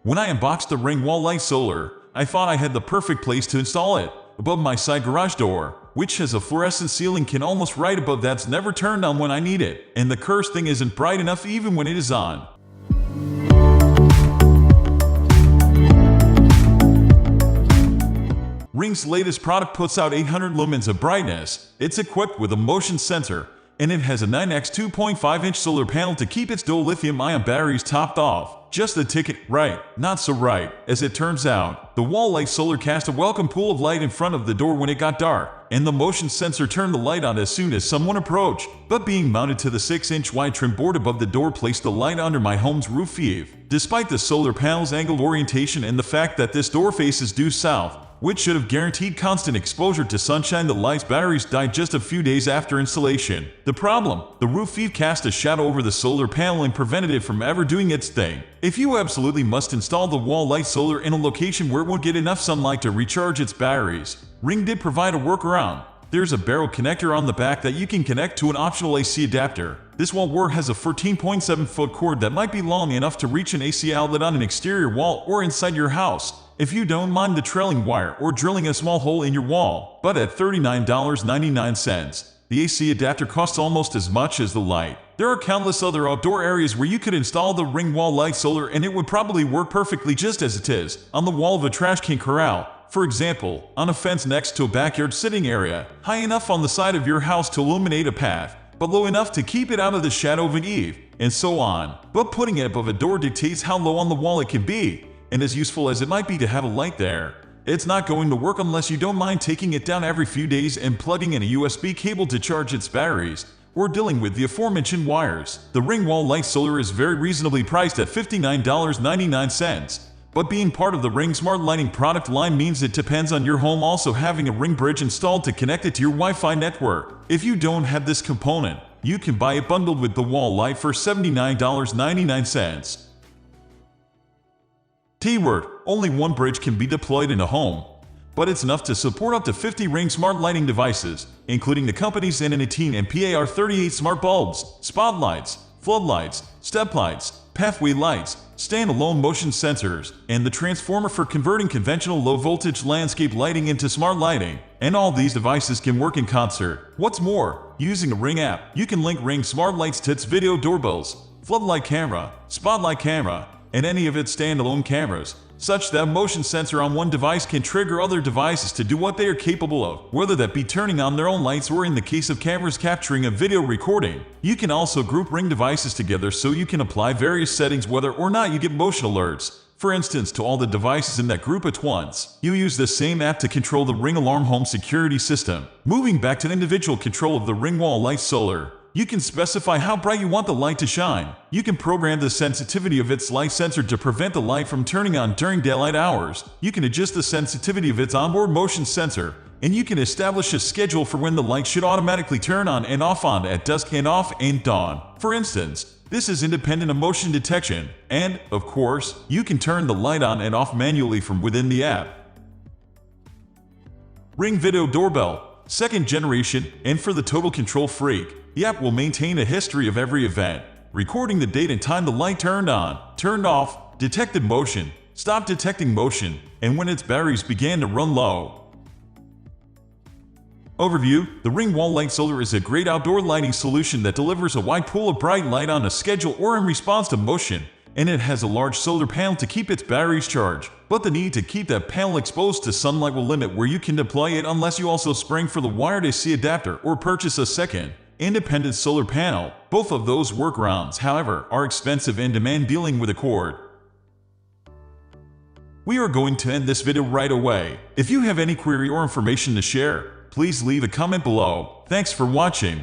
When I unboxed the Ring wall light solar, I thought I had the perfect place to install it. Above my side garage door, which has a fluorescent ceiling can almost right above that's never turned on when I need it. And the cursed thing isn't bright enough even when it is on. Ring's latest product puts out 800 lumens of brightness. It's equipped with a motion sensor, and it has a 9x 2.5-inch solar panel to keep its dual lithium-ion batteries topped off. Just the ticket, right, not so right. As it turns out, the wall light solar cast a welcome pool of light in front of the door when it got dark, and the motion sensor turned the light on as soon as someone approached. But being mounted to the 6-inch wide trim board above the door placed the light under my home's roof eave. Despite the solar panel's angled orientation and the fact that this door faces due south, which should have guaranteed constant exposure to sunshine, the light's batteries died just a few days after installation. The problem? The roof eave cast a shadow over the solar panel and prevented it from ever doing its thing. If you absolutely must install the wall light solar in a location where it won't get enough sunlight to recharge its batteries, Ring did provide a workaround. There's a barrel connector on the back that you can connect to an optional AC adapter. This wall wire has a 14.7-foot cord that might be long enough to reach an AC outlet on an exterior wall or inside your house, if you don't mind the trailing wire or drilling a small hole in your wall. But at $39.99, the AC adapter costs almost as much as the light. There are countless other outdoor areas where you could install the Ring wall light solar and it would probably work perfectly just as it is. On the wall of a trash can corral, for example, on a fence next to a backyard sitting area, high enough on the side of your house to illuminate a path, but low enough to keep it out of the shadow of an eave, and so on. But putting it above a door dictates how low on the wall it can be, and as useful as it might be to have a light there, it's not going to work unless you don't mind taking it down every few days and plugging in a USB cable to charge its batteries, or dealing with the aforementioned wires. The Ring wall light solar is very reasonably priced at $59.99. But being part of the Ring smart lighting product line means it depends on your home also having a Ring bridge installed to connect it to your Wi-Fi network. If you don't have this component, you can buy it bundled with the wall light for $79.99. T-word, only one bridge can be deployed in a home, but it's enough to support up to 50 Ring smart lighting devices, including the company's N18 and PAR38 smart bulbs, spotlights, floodlights, step lights, pathway lights, standalone motion sensors, and the transformer for converting conventional low-voltage landscape lighting into smart lighting. And all these devices can work in concert. What's more, using a Ring app, you can link Ring smart lights to its video doorbells, floodlight camera, spotlight camera, and any of its standalone cameras, such that a motion sensor on one device can trigger other devices to do what they are capable of, whether that be turning on their own lights or in the case of cameras capturing a video recording. You can also group Ring devices together so you can apply various settings whether or not you get motion alerts, for instance to all the devices in that group at once. You use the same app to control the Ring alarm home security system. Moving back to individual control of the Ring wall light solar, you can specify how bright you want the light to shine. You can program the sensitivity of its light sensor to prevent the light from turning on during daylight hours. You can adjust the sensitivity of its onboard motion sensor, and you can establish a schedule for when the light should automatically turn on at dusk and off and dawn. For instance, this is independent of motion detection, and, of course, you can turn the light on and off manually from within the app. Ring Video Doorbell, second generation, and for the total control freak, the app will maintain a history of every event, recording the date and time the light turned on, turned off, detected motion, stopped detecting motion, and when its batteries began to run low. Overview: the Ring wall light solar is a great outdoor lighting solution that delivers a wide pool of bright light on a schedule or in response to motion, and it has a large solar panel to keep its batteries charged. But the need to keep that panel exposed to sunlight will limit where you can deploy it unless you also spring for the wired AC adapter or purchase a second, independent solar panel. Both of those workarounds, however, are expensive and demand dealing with a cord. We are going to end this video right away. If you have any query or information to share, please leave a comment below. Thanks for watching.